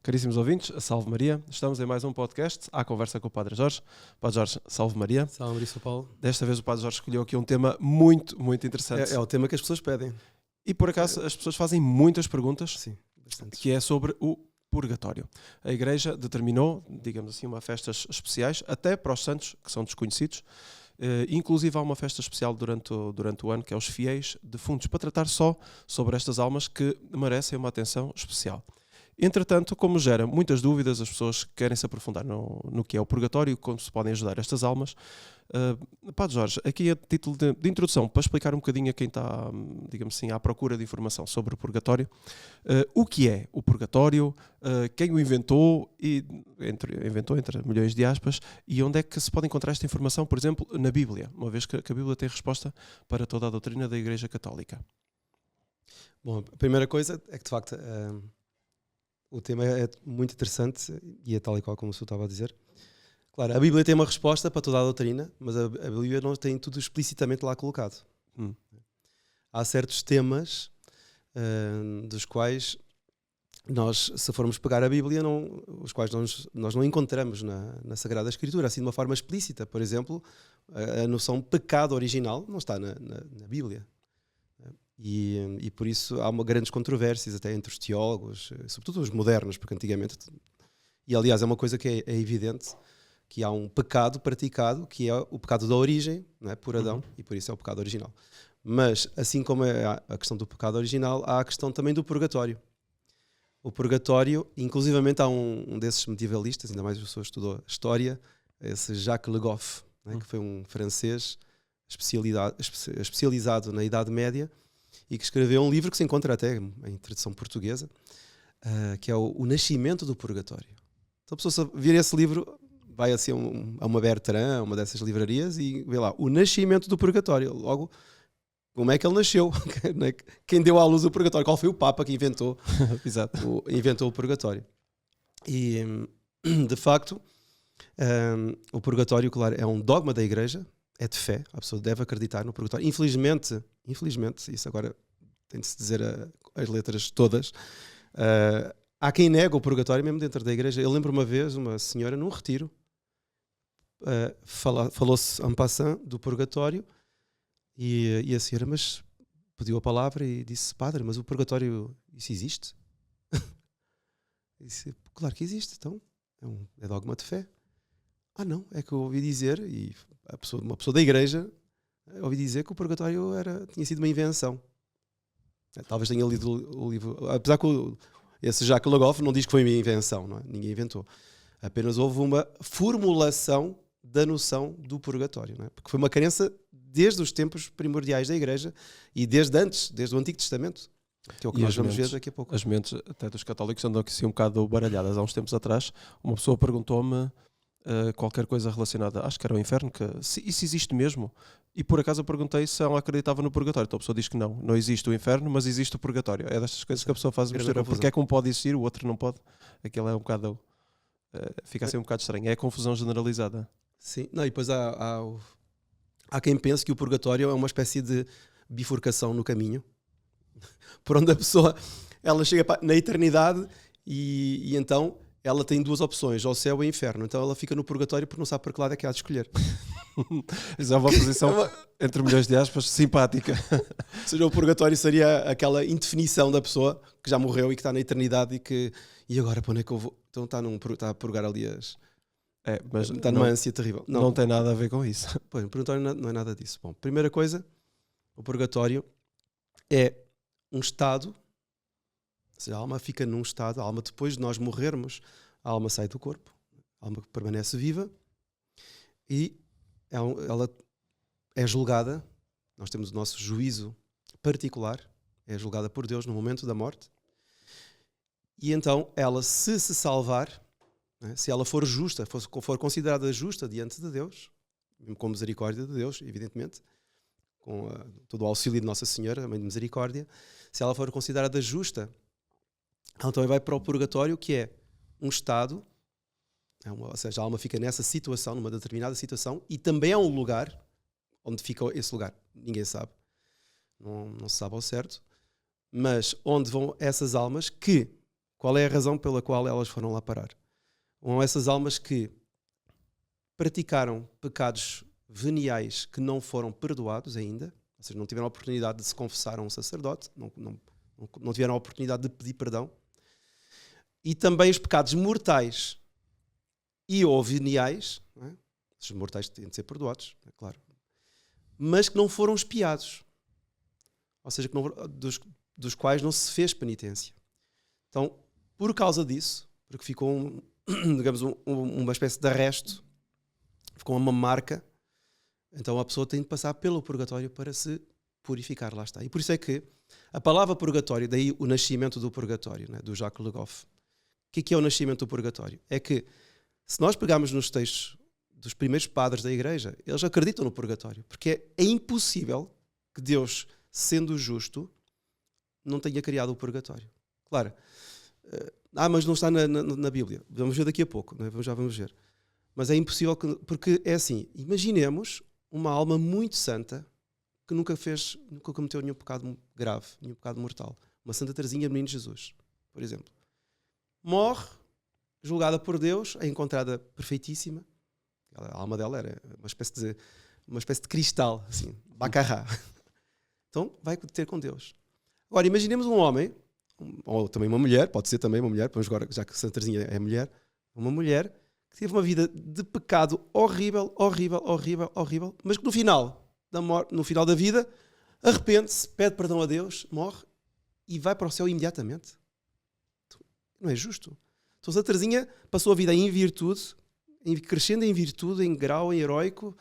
Caríssimos ouvintes, salve Maria. Estamos em mais um podcast, à conversa com o Padre Jorge. Padre Jorge, salve Maria. Salve Maria, São Paulo. Desta vez o Padre Jorge escolheu aqui um tema muito interessante. É o tema que as pessoas pedem. E por acaso as pessoas fazem muitas perguntas. Sim, bastante. Que é sobre o purgatório. A Igreja determinou, digamos assim, festas especiais, até para os santos, que são desconhecidos. Inclusive há uma festa especial durante o ano, que é os fiéis defuntos, para tratar só sobre estas almas que merecem uma atenção especial. Entretanto, como gera muitas dúvidas, as pessoas querem se aprofundar no que é o purgatório, como se podem ajudar estas almas. Padre Jorge, aqui a título de introdução, para explicar um bocadinho a quem está, digamos assim, à procura de informação sobre o purgatório, o que é o purgatório, quem o inventou, inventou entre milhões de aspas, e onde é que se pode encontrar esta informação, por exemplo, na Bíblia, uma vez que a Bíblia tem resposta para toda a doutrina da Igreja Católica. Bom, a primeira coisa é que, de facto, o tema é muito interessante e é tal e qual como o senhor estava a dizer. Claro, a Bíblia tem uma resposta para toda a doutrina, mas a Bíblia não tem tudo explicitamente lá colocado. Há certos temas dos quais nós, se formos pegar a Bíblia, os quais nós não encontramos na Sagrada Escritura, assim de uma forma explícita. Por exemplo, a noção pecado original não está na Bíblia. E por isso há grandes controvérsias até entre os teólogos, sobretudo os modernos, porque antigamente... E aliás é uma coisa que é evidente, que há um pecado praticado, que é o pecado da origem, não é? Por Adão, e por isso é o pecado original. Mas, assim como é a questão do pecado original, há a questão também do purgatório. O purgatório, inclusivamente há um desses medievalistas, ainda mais a pessoa estudou história, esse Jacques Le Goff, não é? Que foi um francês especializado na Idade Média, e que escreveu um livro que se encontra até em tradução portuguesa, que é o Nascimento do Purgatório. Então a pessoa vir esse livro, vai assim a uma Bertrand, a uma dessas livrarias, e vê lá, o Nascimento do Purgatório. Logo, como é que ele nasceu? Quem deu à luz o Purgatório? Qual foi o Papa que inventou, inventou o Purgatório? E, de facto, o Purgatório, claro, é um dogma da Igreja, é de fé, a pessoa deve acreditar no purgatório. Infelizmente, isso agora tem de se dizer as letras todas, há quem nega o purgatório mesmo dentro da igreja. Eu lembro uma vez, uma senhora num retiro, falou-se en passant do purgatório e a senhora pediu a palavra e disse: Padre, mas o purgatório, isso existe? Disse: claro que existe, então é dogma de fé. Não, é que eu ouvi dizer, e uma pessoa da igreja, ouvi dizer que o purgatório tinha sido uma invenção. Talvez tenha lido o livro, apesar que esse Jacques Le Goff não diz que foi uma invenção, não é? Ninguém inventou. Apenas houve uma formulação da noção do purgatório, não é? Porque foi uma crença desde os tempos primordiais da igreja e desde o Antigo Testamento, que é o que nós vamos ver daqui a pouco. As mentes até dos católicos andam aqui um bocado baralhadas. Há uns tempos atrás, uma pessoa perguntou-me qualquer coisa relacionada, acho que era o inferno, isso existe mesmo? E por acaso eu perguntei se ela acreditava no purgatório. Então a pessoa diz que não existe o inferno, mas existe o purgatório. É destas coisas que a pessoa faz mistura, porque é que um pode existir, o outro não pode. Aquilo é um bocado, fica assim um bocado estranho, é a confusão generalizada. Sim, e depois há quem pense que o purgatório é uma espécie de bifurcação no caminho, por onde a pessoa, ela chega na eternidade e então ela tem duas opções, ou o céu ou o inferno. Então ela fica no purgatório porque não sabe para que lado é que há de escolher. Isso é uma posição, entre milhões de aspas, simpática. Ou seja, o purgatório seria aquela indefinição da pessoa que já morreu e que está na eternidade e agora para onde é que eu vou? Então está a purgar ali mas está numa ânsia terrível. Não tem nada a ver com isso. Pois, o purgatório não é nada disso. Bom, primeira coisa, o purgatório é um estado. Ou seja, a alma fica num estado, a alma depois de nós morrermos, a alma sai do corpo, a alma permanece viva e ela é julgada, nós temos o nosso juízo particular, é julgada por Deus no momento da morte, e então ela se salvar, né, se ela for justa, for considerada justa diante de Deus, com misericórdia de Deus, evidentemente, com todo o auxílio de Nossa Senhora, a Mãe de Misericórdia, se ela for considerada justa, ela também vai para o purgatório, que é um estado, ou seja, a alma fica nessa situação, numa determinada situação, e também é um lugar, onde fica esse lugar, ninguém sabe, não se sabe ao certo, mas onde vão essas almas que, Qual é a razão pela qual elas foram lá parar? São essas almas que praticaram pecados veniais que não foram perdoados ainda, ou seja, não tiveram a oportunidade de se confessar a um sacerdote, não tiveram a oportunidade de pedir perdão, e também os pecados mortais e ou veniais, não é? Os mortais têm de ser perdoados, é claro, mas que não foram expiados, ou seja, que dos quais não se fez penitência. Então, por causa disso, porque ficou digamos, uma espécie de arresto, ficou uma marca, então a pessoa tem de passar pelo purgatório para se purificar, lá está. E por isso é que a palavra purgatório, daí o nascimento do purgatório, né, do Jacques Le Goff. O que é o nascimento do purgatório? É que, se nós pegarmos nos textos dos primeiros padres da Igreja, eles acreditam no purgatório, porque é impossível que Deus, sendo justo, não tenha criado o purgatório. Claro, mas não está na Bíblia. Vamos ver daqui a pouco, não é? Já vamos ver. Mas é impossível, porque é assim, imaginemos uma alma muito santa que nunca cometeu nenhum pecado grave, nenhum pecado mortal. Uma Santa Teresinha Menino Jesus, por exemplo. Morre, julgada por Deus, é encontrada perfeitíssima. A alma dela era uma espécie de cristal, assim, bacarrá. Então vai ter com Deus. Agora, imaginemos um homem, ou também uma mulher, pode ser também uma mulher, vamos agora, já que Santa Teresinha é mulher, uma mulher que teve uma vida de pecado horrível, mas que no final da vida arrepende-se, pede perdão a Deus, morre e vai para o céu imediatamente. Não é justo. Então Santa Teresinha passou a vida em virtude, crescendo em virtude, em grau, em heroico,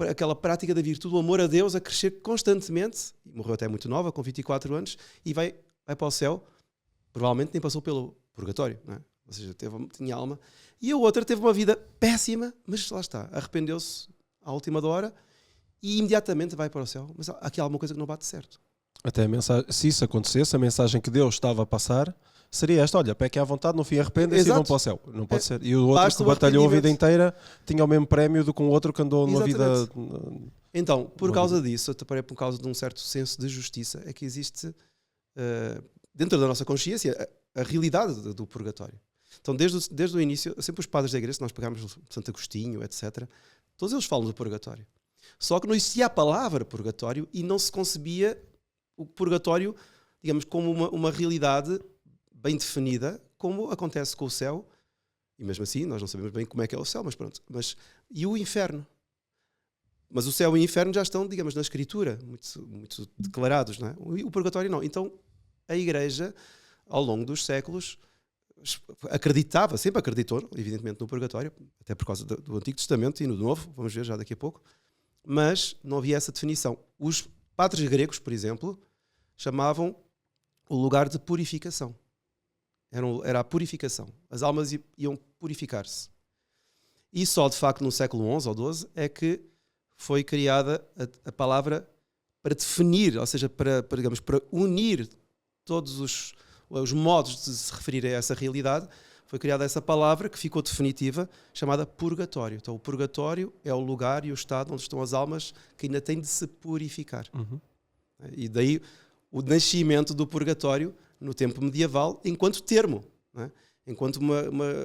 aquela prática da virtude, o amor a Deus a crescer constantemente, morreu até muito nova, com 24 anos, e vai para o céu, provavelmente nem passou pelo purgatório, não é? Ou seja, tinha alma. E a outra teve uma vida péssima, mas lá está, arrependeu-se à última hora e imediatamente vai para o céu. Mas aqui há alguma coisa que não bate certo. Até a mensagem, se isso acontecesse, a mensagem que Deus estava a passar seria esta: olha, pequem à vontade, no fim arrependem-se e vão para o céu. Não pode ser. E o outro que batalhou a vida inteira tinha o mesmo prémio do que um outro que andou numa vida... Então, por causa disso, até por causa de um certo senso de justiça, é que existe, dentro da nossa consciência, a realidade do purgatório. Então, desde o início, sempre os padres da igreja, se nós pegarmos Santo Agostinho, etc., todos eles falam do purgatório. Só que não existia a palavra purgatório e não se concebia o purgatório, digamos, como uma realidade bem definida, como acontece com o céu. E mesmo assim, nós não sabemos bem como é que é o céu, mas pronto. E o inferno? Mas o céu e o inferno já estão, digamos, na Escritura, muito declarados, não é? O purgatório não. Então, a Igreja, ao longo dos séculos, sempre acreditou, evidentemente, no purgatório, até por causa do Antigo Testamento e no Novo, vamos ver já daqui a pouco, mas não havia essa definição. Os padres gregos, por exemplo, chamavam o lugar de purificação. Era a purificação. As almas iam purificar-se. E só, de facto, no século XI ou XII é que foi criada a palavra para definir, ou seja, para unir todos os modos de se referir a essa realidade. Foi criada essa palavra que ficou definitiva, chamada purgatório. Então, o purgatório é o lugar e o estado onde estão as almas que ainda têm de se purificar. Uhum. E daí o nascimento do purgatório no tempo medieval enquanto termo, não é? Enquanto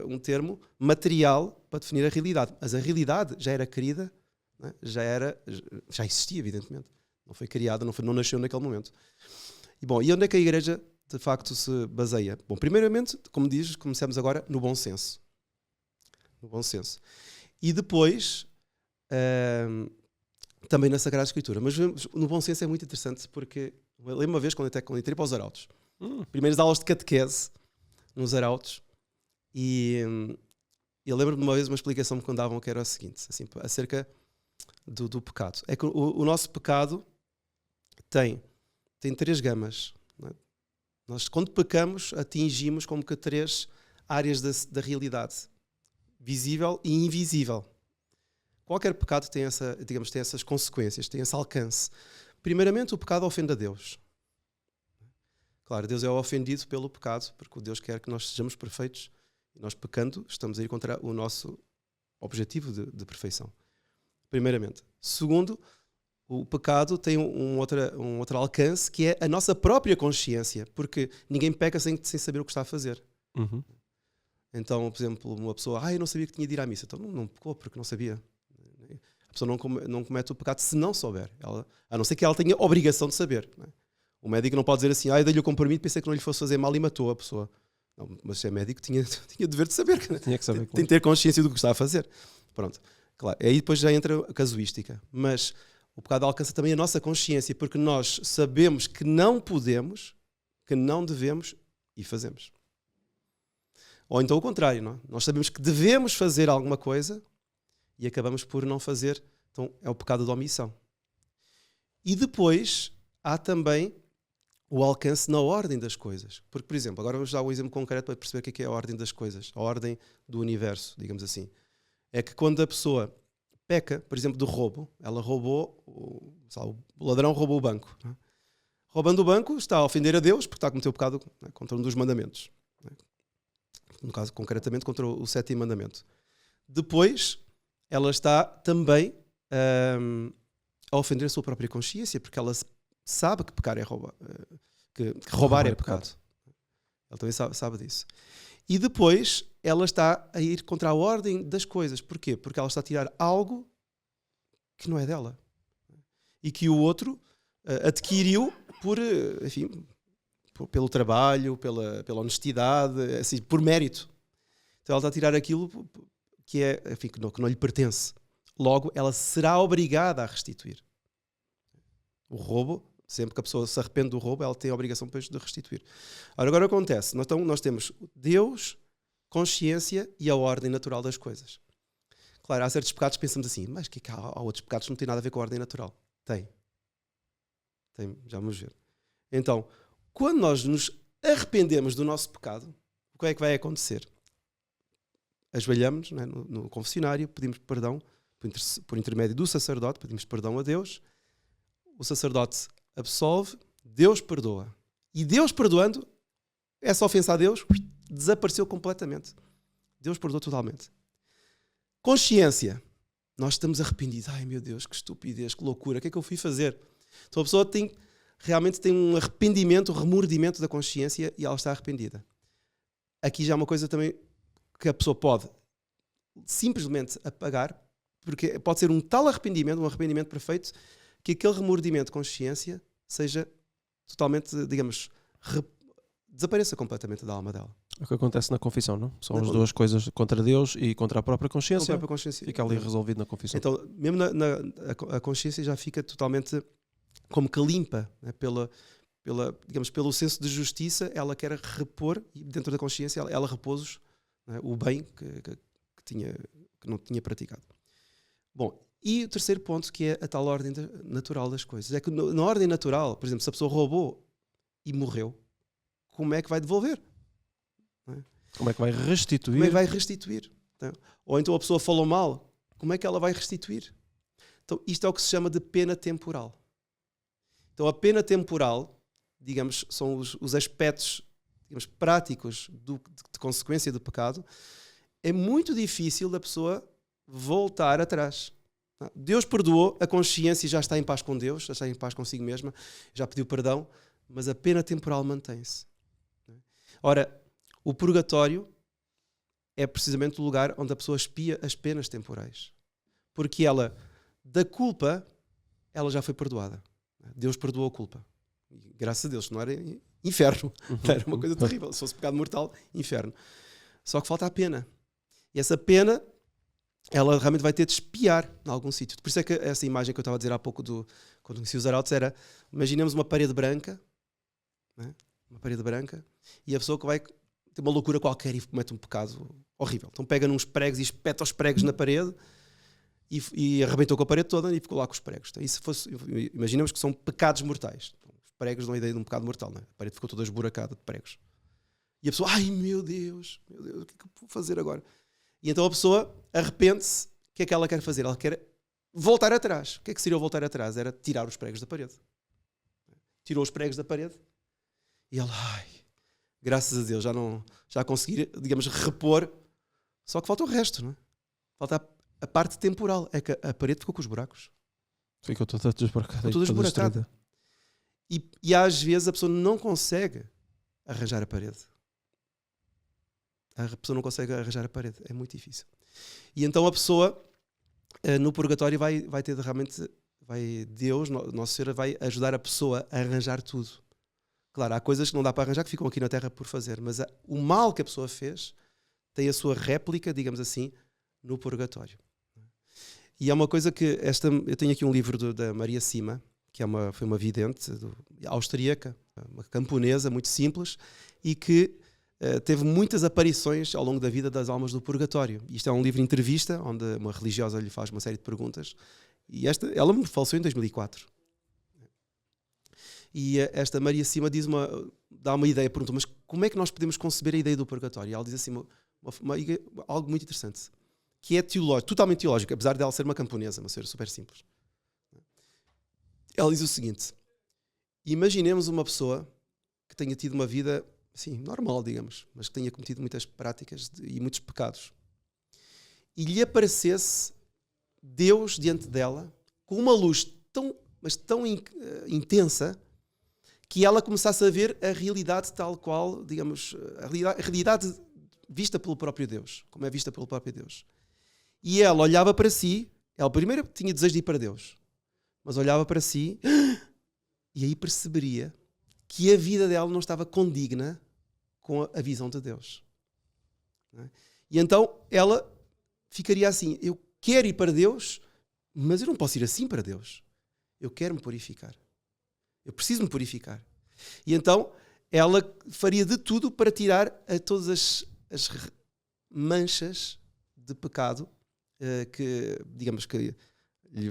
um termo material para definir a realidade. Mas a realidade já era querida, não é? Já existia, evidentemente. Não foi criada, não nasceu naquele momento. E onde é que a Igreja de facto se baseia? Bom, primeiramente, como começamos agora, no bom senso. No bom senso. E depois, também na Sagrada Escritura. Mas no bom senso é muito interessante, porque eu lembro uma vez, quando entrei para os Arautos, primeiras aulas de catequese nos Arautos, e eu lembro de uma vez uma explicação que me davam, que era a seguinte, assim, acerca do pecado. É que o nosso pecado tem 3 gamas, não é? Nós, quando pecamos, atingimos como que 3 áreas da realidade: visível e invisível. Qualquer pecado tem essas consequências, tem esse alcance. Primeiramente, o pecado ofende a Deus. Claro, Deus é ofendido pelo pecado, porque Deus quer que nós sejamos perfeitos, e nós, pecando, estamos a ir contra o nosso objetivo de perfeição. Primeiramente. Segundo, o pecado tem um outro alcance, que é a nossa própria consciência, porque ninguém peca sem saber o que está a fazer. Uhum. Então, por exemplo, uma pessoa, eu não sabia que tinha de ir à missa. Então não pecou porque não sabia. A pessoa não comete o pecado se não souber. A não ser que ela tenha obrigação de saber. Não é? O médico não pode dizer assim, eu dei-lhe o comprimido, pensei que não lhe fosse fazer mal e matou a pessoa. Não, mas se é médico, tinha dever de saber. Tinha que saber. Tem que ter consciência do que está a fazer. Pronto. Claro, aí depois já entra a casuística. Mas o pecado alcança também a nossa consciência, porque nós sabemos que não podemos, que não devemos e fazemos. Ou então o contrário, não é? Nós sabemos que devemos fazer alguma coisa e acabamos por não fazer. Então é o pecado da omissão. E depois há também o alcance na ordem das coisas. Porque, por exemplo, agora vamos dar um exemplo concreto para perceber o que é a ordem das coisas, a ordem do universo, digamos assim. É que quando a pessoa peca, por exemplo, do roubo, ela roubou, o ladrão roubou o banco. Não é? Roubando o banco, está a ofender a Deus, porque está a cometer o pecado, não é, contra um dos mandamentos. Não é? No caso, concretamente, contra o 7º mandamento. Depois, ela está também a ofender a sua própria consciência, porque ela sabe que pecar é roubar, que roubar é pecado. Ela também sabe disso. E depois, ela está a ir contra a ordem das coisas. Porquê? Porque ela está a tirar algo que não é dela. E que o outro adquiriu pelo trabalho, pela honestidade, assim, por mérito. Então ela está a tirar aquilo que não lhe pertence. Logo, ela será obrigada a restituir. O roubo, sempre que a pessoa se arrepende do roubo, ela tem a obrigação depois de restituir. Agora acontece, nós temos Deus, consciência e a ordem natural das coisas. Claro, há certos pecados que pensamos assim, mas que há outros pecados que não têm nada a ver com a ordem natural. Tem, já vamos ver. Então, quando nós nos arrependemos do nosso pecado, o que é que vai acontecer? Ajoelhamos, não é, no confessionário, pedimos perdão, por intermédio do sacerdote, pedimos perdão a Deus, o sacerdote absolve, Deus perdoa. E Deus perdoando, essa ofensa a Deus desapareceu completamente. Deus perdoou totalmente. Consciência. Nós estamos arrependidos. Ai meu Deus, que estupidez, que loucura, o que é que eu fui fazer? Então a pessoa realmente tem um arrependimento, um remordimento da consciência e ela está arrependida. Aqui já é uma coisa também que a pessoa pode simplesmente apagar, porque pode ser um tal arrependimento, um arrependimento perfeito, que aquele remordimento de consciência seja totalmente, digamos, desapareça completamente da alma dela. É o que acontece na confissão, não? São as duas coisas contra Deus e contra a própria consciência. Fica ali resolvido na confissão. Então, mesmo a consciência já fica totalmente como que limpa, né? Pelo senso de justiça, ela quer repor, e dentro da consciência ela repôs o bem que não tinha praticado. Bom, e o terceiro ponto, que é a tal ordem natural das coisas. É que na ordem natural, por exemplo, se a pessoa roubou e morreu, como é que vai devolver? Não é? Como é que vai restituir? Como é que vai restituir? Então, ou então a pessoa falou mal, como é que ela vai restituir? Então, isto é o que se chama de pena temporal. Então, a pena temporal, digamos, são os aspectos, digamos, práticos de consequência do pecado. É muito difícil da pessoa voltar atrás. Deus perdoou, a consciência já está em paz com Deus, já está em paz consigo mesma, já pediu perdão, mas a pena temporal mantém-se. Ora, o purgatório é precisamente o lugar onde a pessoa expia as penas temporais. Porque ela, da culpa, ela já foi perdoada. Deus perdoou a culpa. E, graças a Deus, não era inferno. Era uma coisa terrível. Se fosse pecado mortal, inferno. Só que falta a pena. E essa pena, ela realmente vai ter de expiar em algum sítio. Por isso é que essa imagem que eu estava a dizer há pouco, quando conheci os arautos, era, imaginemos uma parede branca, né? Uma parede branca, e a pessoa que vai ter uma loucura qualquer e comete um pecado horrível. Então pega nos pregos e espeta os pregos na parede e arrebentou com a parede toda e ficou lá com os pregos. Então, imaginemos que são pecados mortais. Então, os pregos dão a ideia de um pecado mortal, não é? A parede ficou toda esburacada de pregos. E a pessoa, ai meu Deus, o que é que eu vou fazer agora? E então a pessoa arrepende-se. O que é que ela quer fazer? Ela quer voltar atrás. O que é que seria o voltar atrás? Era tirar os pregos da parede. Tirou os pregos da parede e ela, graças a Deus, já consegui, digamos, repor. Só que falta o resto, não é? Falta a parte temporal. É que a parede ficou com os buracos. Ficou toda desburacada. Ficou toda esburacada. E às vezes a pessoa não consegue arranjar a parede. a pessoa não consegue arranjar a parede, é muito difícil. E então a pessoa no purgatório vai ter realmente, Deus, Nosso Senhor, vai ajudar a pessoa a arranjar tudo. Claro, há coisas que não dá para arranjar, que ficam aqui na Terra por fazer, mas o mal que a pessoa fez tem a sua réplica, digamos assim, no purgatório. E é uma coisa que eu tenho aqui um livro da Maria Sima, que foi uma vidente austríaca, uma camponesa muito simples, e que teve muitas aparições ao longo da vida das almas do purgatório. Isto é um livro de entrevista, onde uma religiosa lhe faz uma série de perguntas. E ela me faleceu em 2004. E esta Maria Sima dá uma ideia, pergunta, mas como é que nós podemos conceber a ideia do purgatório? E ela diz assim, algo muito interessante, que é teológico, totalmente teológico, apesar dela ser uma camponesa, uma ser super simples. Ela diz o seguinte: imaginemos uma pessoa que tenha tido uma vida assim, normal, digamos, mas que tenha cometido muitas práticas e muitos pecados, e lhe aparecesse Deus diante dela com uma luz tão intensa, que ela começasse a ver a realidade tal qual, digamos, a realidade vista pelo próprio Deus, como é vista pelo próprio Deus. E ela olhava para si, ela primeiro tinha desejo de ir para Deus, mas olhava para si e aí perceberia que a vida dela não estava condigna com a visão de Deus. E então ela ficaria assim, eu quero ir para Deus, mas eu não posso ir assim para Deus. Eu quero me purificar. Eu preciso me purificar. E então ela faria de tudo para tirar todas as manchas de pecado que, digamos, que lhe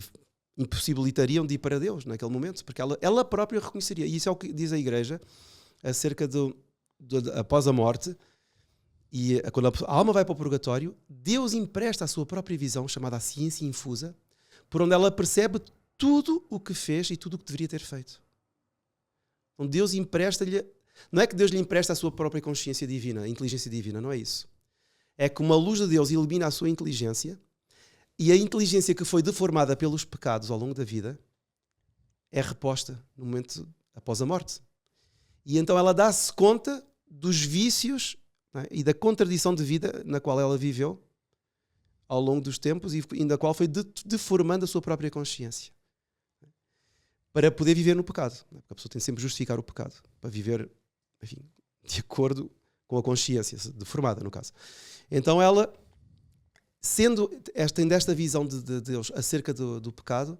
impossibilitariam de ir para Deus naquele momento, porque ela própria reconheceria. E isso é o que diz a Igreja acerca após a morte, e quando a alma vai para o purgatório, Deus empresta a sua própria visão, chamada a ciência infusa, por onde ela percebe tudo o que fez e tudo o que deveria ter feito. Então Deus empresta-lhe, não é que Deus lhe empresta a sua própria consciência divina, a inteligência divina, não é isso. É que uma luz de Deus ilumina a sua inteligência, e a inteligência que foi deformada pelos pecados ao longo da vida é reposta no momento após a morte. E então ela dá-se conta dos vícios, não é, e da contradição de vida na qual ela viveu ao longo dos tempos e da qual foi deformando a sua própria consciência para poder viver no pecado. Porque a pessoa tem sempre de justificar o pecado para viver, enfim, de acordo com a consciência deformada, no caso. Então ela, tendo esta visão de Deus acerca do pecado,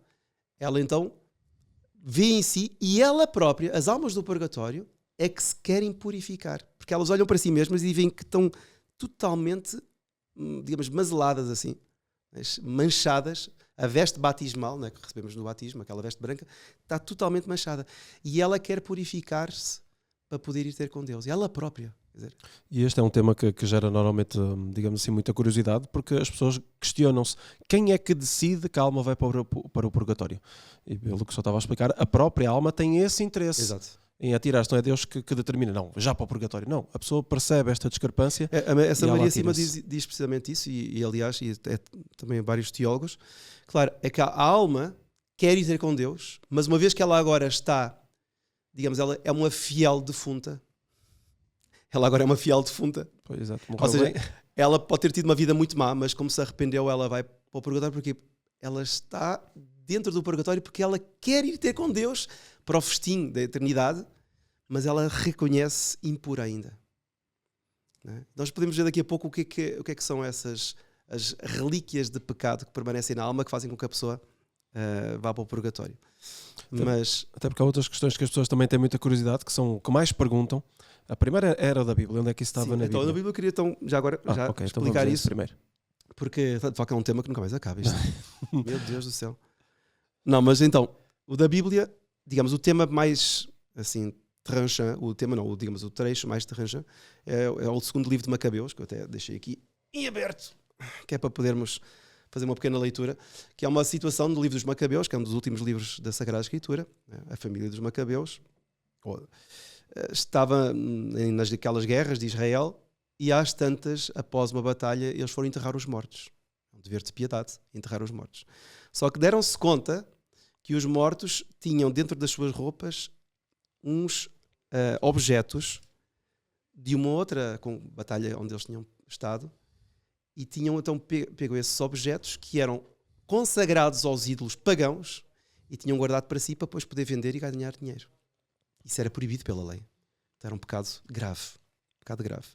ela então vê em si, e ela própria, as almas do purgatório, é que se querem purificar. Porque elas olham para si mesmas e veem que estão totalmente, digamos, mazeladas assim, manchadas. A veste batismal, né, que recebemos no batismo, aquela veste branca, está totalmente manchada. E ela quer purificar-se para poder ir ter com Deus. E ela própria. Quer dizer, e este é um tema que gera normalmente, digamos assim, muita curiosidade, porque as pessoas questionam-se quem é que decide que a alma vai para o purgatório. E pelo que só estava a explicar, a própria alma tem esse interesse. Exato. Em atirar-se, não é Deus que determina, não, já para o purgatório. Não, a pessoa percebe esta discrepância. Essa Maria Sima diz precisamente isso, e aliás, e também vários teólogos, claro, é que a alma quer ir ter com Deus, mas uma vez que ela agora está, digamos, ela é uma fiel defunta, ela agora é uma fiel defunta. Pois, exato. Ou seja, ela pode ter tido uma vida muito má, mas como se arrependeu, ela vai para o purgatório, porque ela está dentro do purgatório porque ela quer ir ter com Deus para o festim da eternidade, mas ela reconhece impura ainda. Não é? Nós podemos ver daqui a pouco o que é que são as relíquias de pecado que permanecem na alma, que fazem com que a pessoa vá para o purgatório. Até porque há outras questões que as pessoas também têm muita curiosidade, que mais perguntam. A primeira era da Bíblia, onde é que isso estava. Sim, na Bíblia? Então na Bíblia eu queria já agora okay, explicar então isso primeiro. Porque de facto é um tema que nunca mais acaba isto. Meu Deus do céu. Não, mas então, o da Bíblia, digamos, o tema mais assim tranchant, digamos, o trecho mais tranchant é o segundo livro de Macabeus, que eu até deixei aqui em aberto, que é para podermos fazer uma pequena leitura, que é uma situação do livro dos Macabeus, que é um dos últimos livros da Sagrada Escritura. A família dos Macabeus estava naquelas guerras de Israel, e às tantas, após uma batalha, eles foram enterrar os mortos. É um dever de piedade, enterrar os mortos. Só que deram-se conta que os mortos tinham dentro das suas roupas uns objetos de uma outra batalha onde eles tinham Estado, e tinham então pego esses objetos que eram consagrados aos ídolos pagãos e tinham guardado para si para depois poder vender e ganhar dinheiro. Isso era proibido pela lei. Então era um pecado grave. Pecado grave.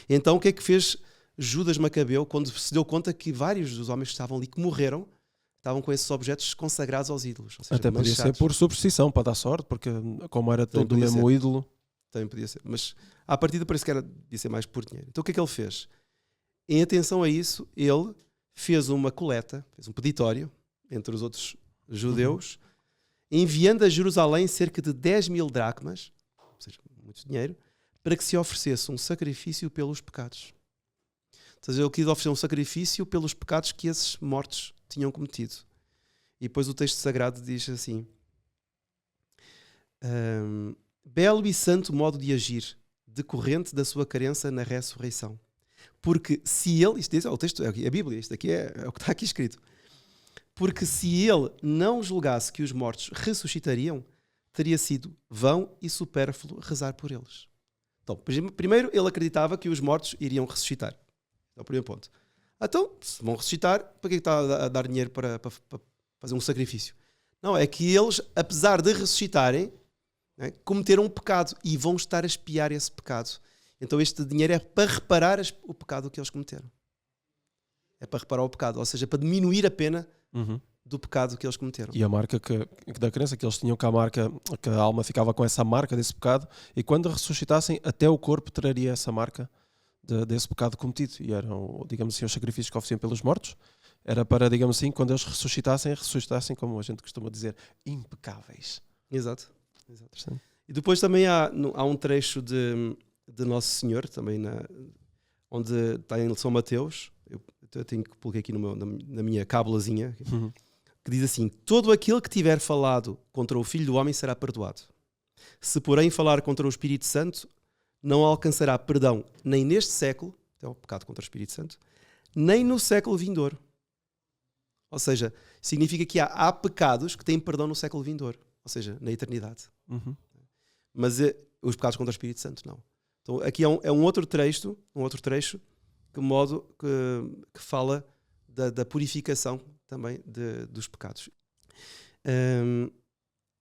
Então o que é que fez Judas Macabeu quando se deu conta que vários dos homens que estavam ali, que morreram, estavam com esses objetos consagrados aos ídolos? Ou seja, Até podia manchados. ser por superstição, para dar sorte, porque como era Também todo o podia mesmo ser. ídolo. Também podia ser. Mas à partida parece que devia ser mais por dinheiro. Então o que é que ele fez? Em atenção a isso, ele fez uma coleta, fez um peditório entre os outros judeus, enviando a Jerusalém cerca de 10.000 dracmas, ou seja, muito dinheiro, para que se oferecesse um sacrifício pelos pecados. Ou seja, ele quis oferecer um sacrifício pelos pecados que esses mortos tinham cometido. E depois o texto sagrado diz assim: belo e santo modo de agir, decorrente da sua crença na ressurreição. Porque se ele, isto diz, o texto, a Bíblia, isto aqui é o que está aqui escrito. Porque se ele não julgasse que os mortos ressuscitariam, teria sido vão e supérfluo rezar por eles. Então, primeiro, ele acreditava que os mortos iriam ressuscitar. É o primeiro ponto. Então, se vão ressuscitar, para que está a dar dinheiro para fazer um sacrifício? Não, é que eles, apesar de ressuscitarem, né, cometeram um pecado e vão estar a expiar esse pecado. Então este dinheiro é para reparar o pecado que eles cometeram. É para reparar o pecado, ou seja, para diminuir a pena do pecado que eles cometeram. E a marca da crença que eles tinham, que a alma ficava com essa marca desse pecado, e quando ressuscitassem, até o corpo traria essa marca desse pecado cometido. E eram, digamos assim, os sacrifícios que ofereciam pelos mortos. Era para, digamos assim, quando eles ressuscitassem, como a gente costuma dizer, impecáveis. Exato. E depois também há um trecho de Nosso Senhor, também onde está em São Mateus. Eu tenho que colocar aqui na minha cábulazinha, que diz assim: todo aquele que tiver falado contra o Filho do Homem será perdoado. Se porém falar contra o Espírito Santo, não alcançará perdão nem neste século, é o pecado contra o Espírito Santo, nem no século vindouro. Ou seja, significa que há pecados que têm perdão no século vindouro, ou seja, na eternidade. Mas os pecados contra o Espírito Santo não. Então aqui é um outro trecho que fala da purificação também dos pecados.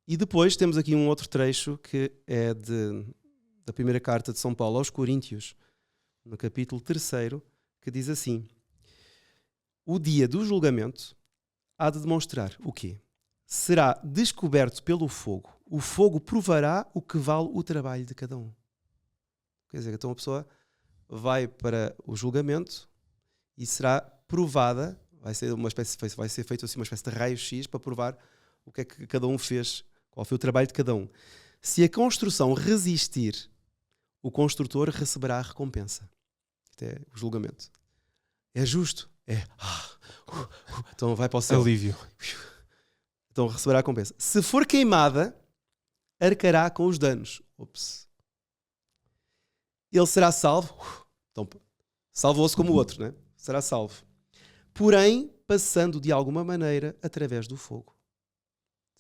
E depois temos aqui um outro trecho que é da primeira carta de São Paulo aos Coríntios, no capítulo 3, que diz assim: o dia do julgamento há de demonstrar o quê? Será descoberto pelo fogo. O fogo provará o que vale o trabalho de cada um. Quer dizer, então a pessoa vai para o julgamento e será provada, vai ser feito assim uma espécie de raio-x para provar o que é que cada um fez, qual foi o trabalho de cada um. Se a construção resistir, o construtor receberá a recompensa. Isto é o julgamento. É justo? É. Então vai para o céu. Alívio. Então receberá a recompensa. Se for queimada, arcará com os danos. Ele será salvo. Então, salvou-se como o outro, né? Será salvo. Porém, passando de alguma maneira através do fogo.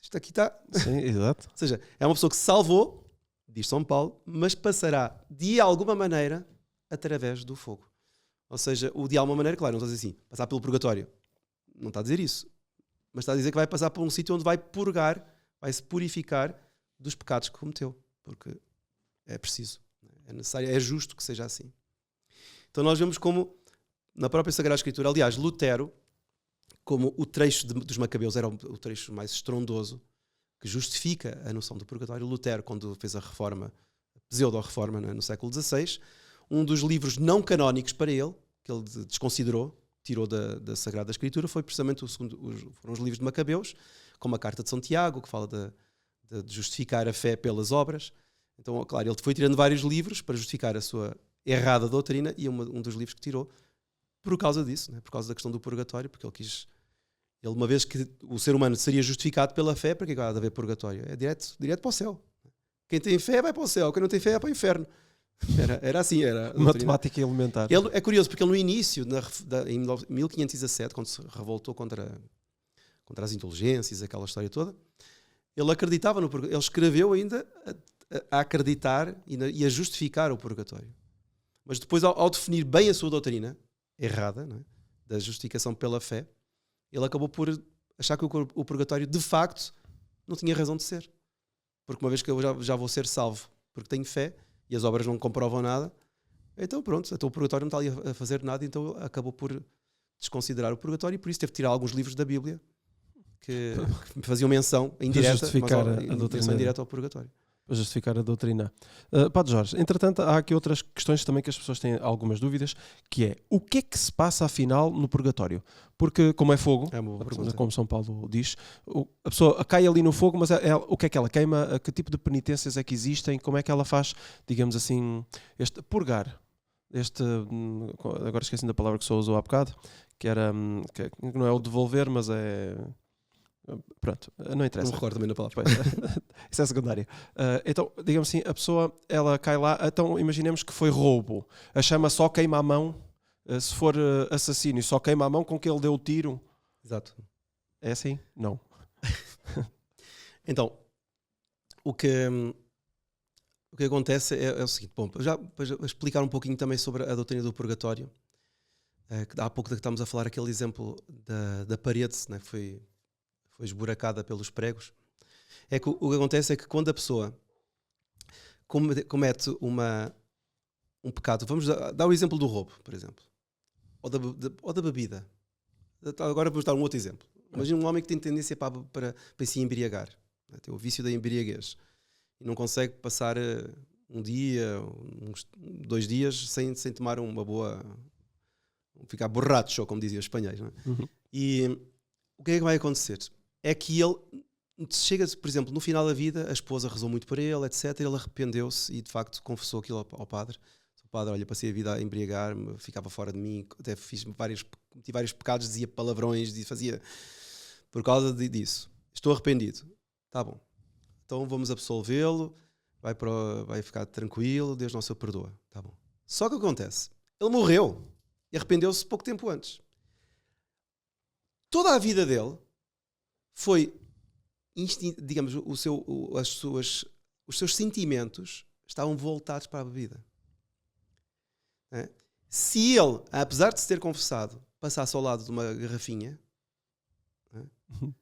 Isto aqui está. Sim, exato. Ou seja, é uma pessoa que se salvou, diz São Paulo, mas passará de alguma maneira através do fogo. Ou seja, o de alguma maneira, claro, não está a dizer assim, passar pelo purgatório. Não está a dizer isso. Mas está a dizer que vai passar por um sítio onde vai purgar, vai se purificar dos pecados que cometeu. Porque é preciso. É necessário, é justo que seja assim. Então nós vemos como, na própria Sagrada Escritura, aliás, Lutero, como o trecho dos Macabeus era o trecho mais estrondoso, que justifica a noção do purgatório. Lutero, quando fez a reforma, a pseudo-reforma, no século XVI, um dos livros não canónicos para ele, que ele desconsiderou, tirou da Sagrada Escritura, foi precisamente foram os livros de Macabeus, como a Carta de São Tiago, que fala de justificar a fé pelas obras. Então, claro, ele foi tirando vários livros para justificar a sua errada doutrina, e um dos livros que tirou por causa disso, né? Por causa da questão do purgatório, porque ele, uma vez que o ser humano seria justificado pela fé, para que há de haver purgatório? É direto para o céu. Quem tem fé vai para o céu, quem não tem fé vai para o inferno. Era assim, era matemática elementar. Ele, é curioso, porque ele no início, em 1517, quando se revoltou contra as indulgências, aquela história toda, ele acreditava no purgatório. Ele escreveu ainda a acreditar e a justificar o purgatório. Mas depois, ao definir bem a sua doutrina, errada, não é? Da justificação pela fé, ele acabou por achar que o purgatório, de facto, não tinha razão de ser. Porque uma vez que eu já vou ser salvo porque tenho fé e as obras não comprovam nada, então pronto, então o purgatório não está ali a fazer nada, então acabou por desconsiderar o purgatório e por isso teve que tirar alguns livros da Bíblia que faziam menção indireta, justificar menção indireta ao purgatório. Para justificar a doutrina. Padre Jorge, entretanto, há aqui outras questões também que as pessoas têm algumas dúvidas, que é, o que é que se passa afinal no purgatório? Porque, como é fogo, como São Paulo diz, a pessoa cai ali no fogo, mas o que é que ela queima? Que tipo de penitências é que existem? Como é que ela faz, digamos assim, este purgar? Agora esqueci da palavra que só usou há bocado, que não é o devolver, mas é... Pronto, não interessa. Não me recordo também da palavra. Isso é secundário. Então, digamos assim, a pessoa, ela cai lá, então imaginemos que foi roubo. A chama só queima a mão. Se for assassínio, só queima a mão com que ele deu o tiro. Exato. É assim? Não. Então, o que acontece é o seguinte. Bom, já para explicar um pouquinho também sobre a doutrina do purgatório. Há pouco que estávamos a falar aquele exemplo da parede, né? Foi esburacada pelos pregos. É que o que acontece é que quando a pessoa comete um pecado, vamos dar o exemplo do roubo, por exemplo, ou da bebida. Agora vamos dar um outro exemplo. Imagina um homem que tem tendência para se embriagar, né? Tem o vício da embriaguez e não consegue passar um dia, 2 dias sem tomar uma boa... ficar borracho, como diziam os espanhóis, não é? Uhum. E o que é que vai acontecer? É que ele chega, por exemplo, no final da vida, a esposa rezou muito por ele, etc. Ele arrependeu-se e de facto confessou aquilo ao padre. O padre, olha, passei a vida a embriagar-me, ficava fora de mim, até cometi vários pecados, dizia palavrões, fazia por causa disso. Estou arrependido. Tá bom. Então vamos absolvê-lo, vai ficar tranquilo, Deus não se o perdoa. Tá bom. Só que o que acontece? Ele morreu e arrependeu-se pouco tempo antes. Toda a vida dele foi, digamos, os seus sentimentos estavam voltados para a bebida. Se ele, apesar de se ter confessado, passasse ao lado de uma garrafinha,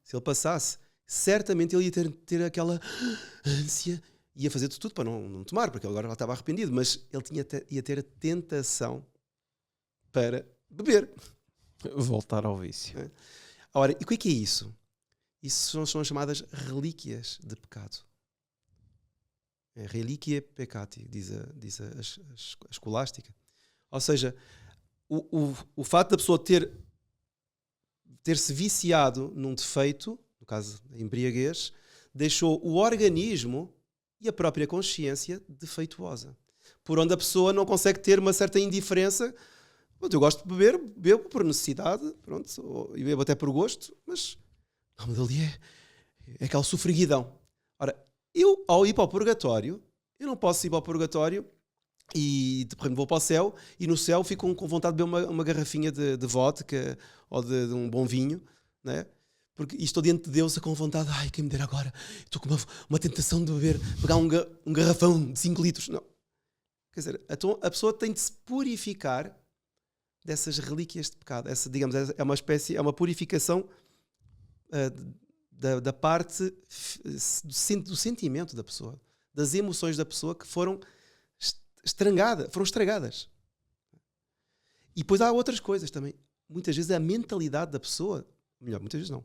se ele passasse, certamente ele ia ter aquela ânsia, ia fazer de tudo para não tomar, porque ele agora estava arrependido, mas ele ia ter a tentação para beber. Voltar ao vício. Ora, e o que é isso? Isso são as chamadas relíquias de pecado. Relíquia peccati, diz a escolástica. Ou seja, o fato da pessoa ter-se viciado num defeito, no caso da embriaguez, deixou o organismo e a própria consciência defeituosa. Por onde a pessoa não consegue ter uma certa indiferença. Eu gosto de beber, bebo por necessidade, pronto, e bebo até por gosto, mas o nome dali é aquela sofreguidão. Ora, eu, ao ir para o purgatório, eu não posso ir para o purgatório e de repente vou para o céu e no céu fico com vontade de beber uma garrafinha de vodka ou de um bom vinho, né? Porque estou diante de Deus com vontade, quem me dera agora, estou com uma tentação de beber, pegar um garrafão de 5 litros. Não. Quer dizer, então a pessoa tem de se purificar dessas relíquias de pecado. Digamos, é uma purificação da parte do sentimento da pessoa, das emoções da pessoa que foram estragadas. E depois há outras coisas também. Muitas vezes a mentalidade da pessoa, melhor, muitas vezes não,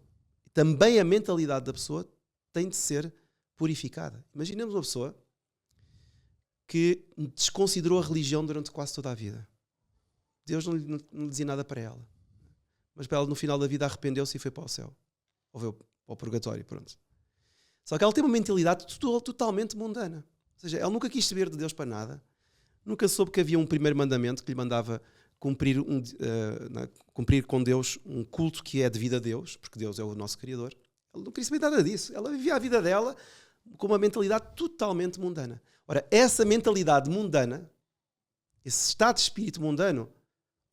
também a mentalidade da pessoa tem de ser purificada. Imaginemos uma pessoa que desconsiderou a religião durante quase toda a vida. Deus não dizia nada para ela. Mas para ela, no final da vida, arrependeu-se e foi para o céu. Ou veio para o purgatório, pronto. Só que ela tem uma mentalidade totalmente mundana. Ou seja, ela nunca quis saber de Deus para nada. Nunca soube que havia um primeiro mandamento que lhe mandava cumprir com Deus um culto que é devido a Deus, porque Deus é o nosso Criador. Ela não queria saber nada disso. Ela vivia a vida dela com uma mentalidade totalmente mundana. Ora, essa mentalidade mundana, esse estado de espírito mundano,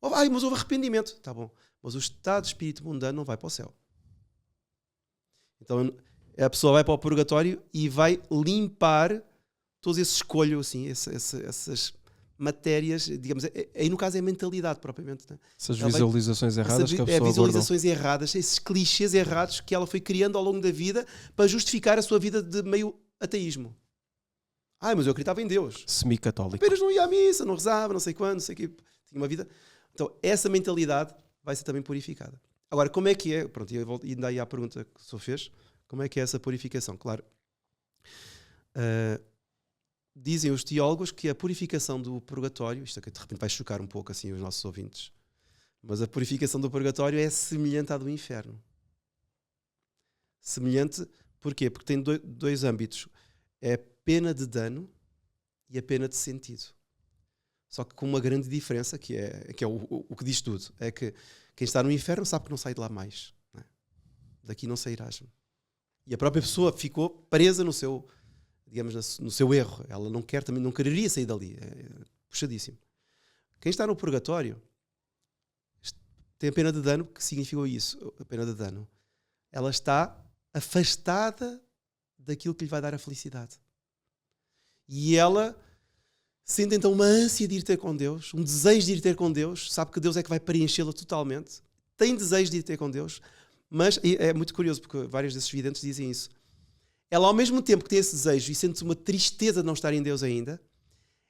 mas houve arrependimento. Tá bom. Mas o estado de espírito mundano não vai para o céu. Então a pessoa vai para o purgatório e vai limpar todos esses escolhos, assim, essas matérias, digamos, aí no caso é a mentalidade propriamente. Né? Essas visualizações erradas que a pessoa visualizações erradas, esses clichês errados que ela foi criando ao longo da vida para justificar a sua vida de meio ateísmo. Mas eu acreditava em Deus. Semi-católico. Apenas não ia à missa, não rezava, não sei quando, não sei o quê. Tinha uma vida. Então, essa mentalidade vai ser também purificada. Agora, como é que é? Pronto, e ainda aí à pergunta que o senhor fez. Como é que é essa purificação? Claro. Dizem os teólogos que a purificação do purgatório, isto aqui de repente vai chocar um pouco assim os nossos ouvintes, mas a purificação do purgatório é semelhante à do inferno. Semelhante, porquê? Porque tem dois âmbitos. É a pena de dano e a pena de sentido. Só que com uma grande diferença, que é o que diz tudo. É que quem está no inferno sabe que não sai de lá mais. Não é? Daqui não sairás. E a própria pessoa ficou presa no seu, digamos, no seu erro. Ela não quereria sair dali. É puxadíssimo. Quem está no purgatório tem a pena de dano. Que significou isso? A pena de dano. Ela está afastada daquilo que lhe vai dar a felicidade. E ela sente então uma ânsia de ir ter com Deus, um desejo de ir ter com Deus, sabe que Deus é que vai preenchê-la totalmente, tem desejo de ir ter com Deus, mas é muito curioso porque vários desses videntes dizem isso. Ela ao mesmo tempo que tem esse desejo e sente uma tristeza de não estar em Deus ainda,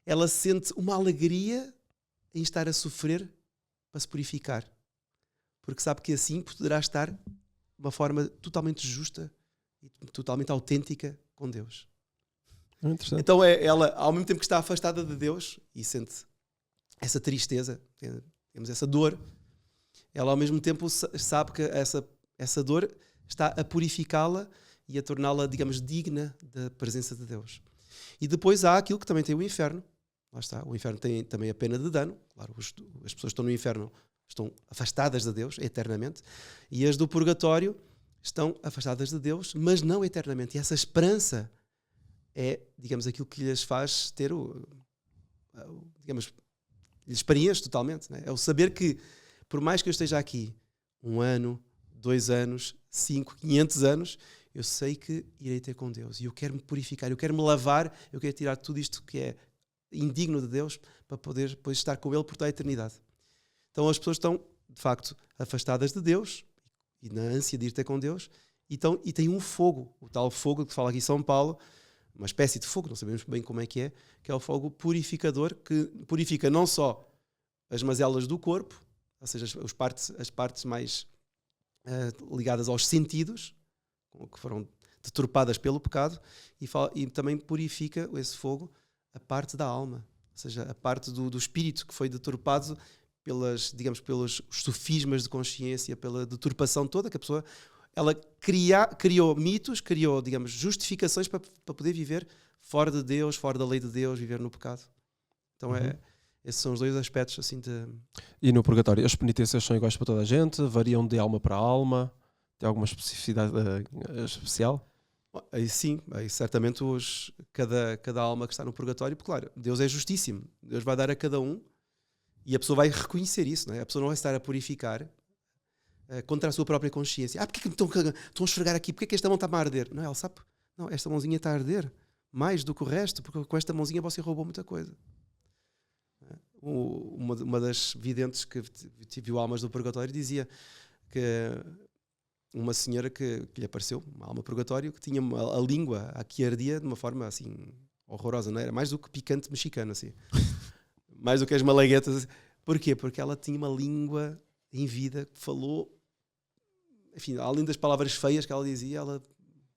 ela sente uma alegria em estar a sofrer para se purificar, porque sabe que assim poderá estar de uma forma totalmente justa e totalmente autêntica com Deus. Então ela, ao mesmo tempo que está afastada de Deus e sente essa tristeza, temos essa dor, ela ao mesmo tempo sabe que essa dor está a purificá-la e a torná-la, digamos, digna da presença de Deus. E depois há aquilo que também tem o inferno. Lá está, o inferno tem também a pena de dano. Claro, as pessoas que estão no inferno estão afastadas de Deus eternamente, e as do purgatório estão afastadas de Deus, mas não eternamente. E essa esperança é, digamos, aquilo que lhes faz ter digamos, lhes preenche totalmente. Né? É o saber que, por mais que eu esteja aqui 1 ano, 2 anos, 5, 500 anos, eu sei que irei ter com Deus. E eu quero me purificar, eu quero me lavar, eu quero tirar tudo isto que é indigno de Deus para poder depois estar com Ele por toda a eternidade. Então as pessoas estão, de facto, afastadas de Deus e na ânsia de ir ter com Deus, e têm um fogo, o tal fogo que fala aqui São Paulo, uma espécie de fogo, não sabemos bem como é que é o fogo purificador, que purifica não só as mazelas do corpo, ou seja, as partes mais ligadas aos sentidos, que foram deturpadas pelo pecado, e também purifica esse fogo a parte da alma, ou seja, a parte do espírito que foi deturpado pelos sofismas de consciência, pela deturpação toda que a pessoa... Ela criou mitos, criou, digamos, justificações para poder viver fora de Deus, fora da lei de Deus, viver no pecado. Então esses são os dois aspectos assim de... E no purgatório, as penitências são iguais para toda a gente? Variam de alma para alma? Tem alguma especificidade especial? Aí sim, aí certamente cada alma que está no purgatório, porque claro, Deus é justíssimo. Deus vai dar a cada um e a pessoa vai reconhecer isso, não é? A pessoa não vai estar a purificar contra a sua própria consciência. Porquê que estão a esfregar aqui? Porquê que esta mão está a arder? Não, ela sabe, não, esta mãozinha está a arder mais do que o resto, porque com esta mãozinha você roubou muita coisa. Uma das videntes que viu almas do purgatório dizia que uma senhora que lhe apareceu, uma alma purgatório, que tinha a língua aqui ardia de uma forma assim horrorosa, não era? Mais do que picante mexicano, assim. Mais do que as malaguetas. Porquê? Porque ela tinha uma língua em vida que falou, enfim, além das palavras feias que ela dizia, ela,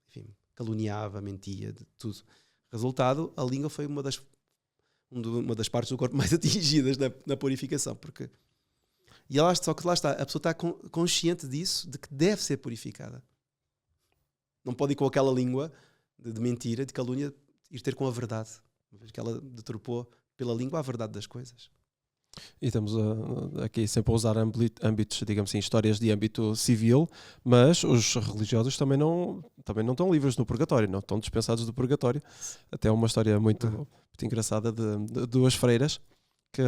enfim, caluniava, mentia, de tudo. Resultado, a língua foi uma das partes do corpo mais atingidas na purificação, porque... E só que lá está, a pessoa está consciente disso, de que deve ser purificada. Não pode ir com aquela língua de mentira, de calúnia, ir ter com a verdade. Uma vez que ela deturpou pela língua a verdade das coisas. E estamos aqui sempre a usar âmbitos, digamos assim, histórias de âmbito civil, mas os religiosos também não estão livres no purgatório, não estão dispensados do purgatório. Até uma história muito engraçada de duas freiras que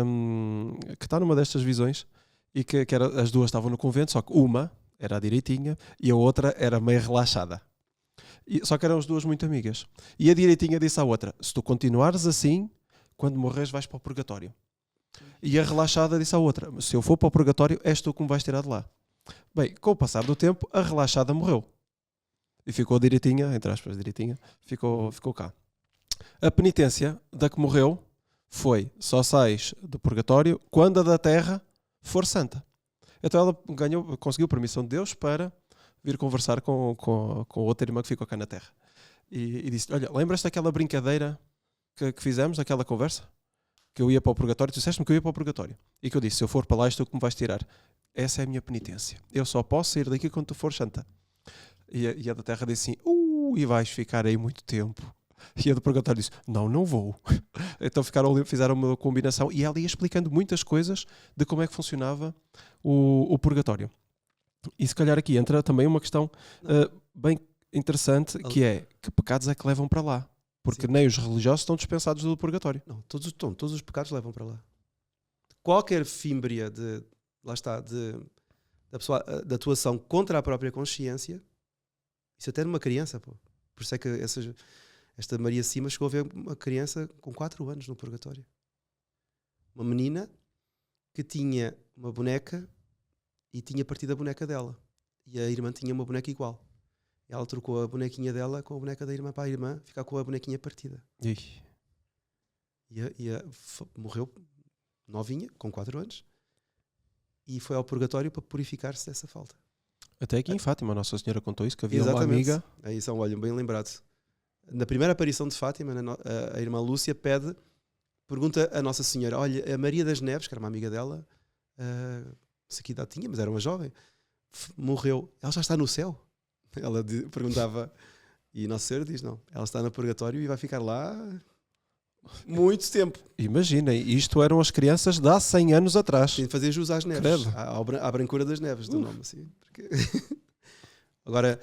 está numa destas visões e que as duas estavam no convento, só que uma era a direitinha e a outra era meio relaxada. Só que eram as duas muito amigas. E a direitinha disse à outra: se tu continuares assim, quando morreres vais para o purgatório. E a relaxada disse à outra, se eu for para o purgatório, és tu que me vais tirar de lá. Bem, com o passar do tempo, a relaxada morreu. E ficou direitinha, entre aspas, direitinha, ficou cá. A penitência da que morreu foi, só sais do purgatório quando a da terra for santa. Então ela conseguiu permissão de Deus para vir conversar com outra irmã que ficou cá na terra. E disse, olha, lembras-te daquela brincadeira que fizemos, daquela conversa? Que eu ia para o purgatório, tu disseste-me que eu ia para o purgatório. E que eu disse, se eu for para lá, és tu que me vais tirar. Essa é a minha penitência. Eu só posso sair daqui quando tu fores santa. E a da terra disse assim, e vais ficar aí muito tempo. E a do purgatório disse, não vou. Então fizeram uma combinação e ela ia explicando muitas coisas de como é que funcionava o purgatório. E se calhar aqui entra também uma questão bem interessante, que é, que pecados é que levam para lá? Porque nem os religiosos estão dispensados do purgatório. Não, todos os pecados levam para lá. Qualquer fímbria da tua ação contra a própria consciência, isso até numa criança, pô. Por isso é que esta Maria Cima chegou a ver uma criança com 4 anos no purgatório. Uma menina que tinha uma boneca e tinha partido a boneca dela. E a irmã tinha uma boneca igual. Ela trocou a bonequinha dela com a boneca da irmã para a irmã ficar com a bonequinha partida. Morreu novinha, com 4 anos, e foi ao purgatório para purificar-se dessa falta. Até aqui em Fátima, a Nossa Senhora contou isso, que havia Exatamente. uma amiga... É isso, olha, bem lembrado. Na primeira aparição de Fátima, a irmã Lúcia pergunta a Nossa Senhora, olha, a Maria das Neves, que era uma amiga dela, se que idade tinha, mas era uma jovem, morreu. Ela já está no céu? Ela perguntava, e Nossa Senhora diz, não, ela está no purgatório e vai ficar lá muito tempo. Imaginem, isto eram as crianças de há 100 anos atrás. Tem de fazer jus às neves, à brancura das neves, do nome, assim. Porque... Agora,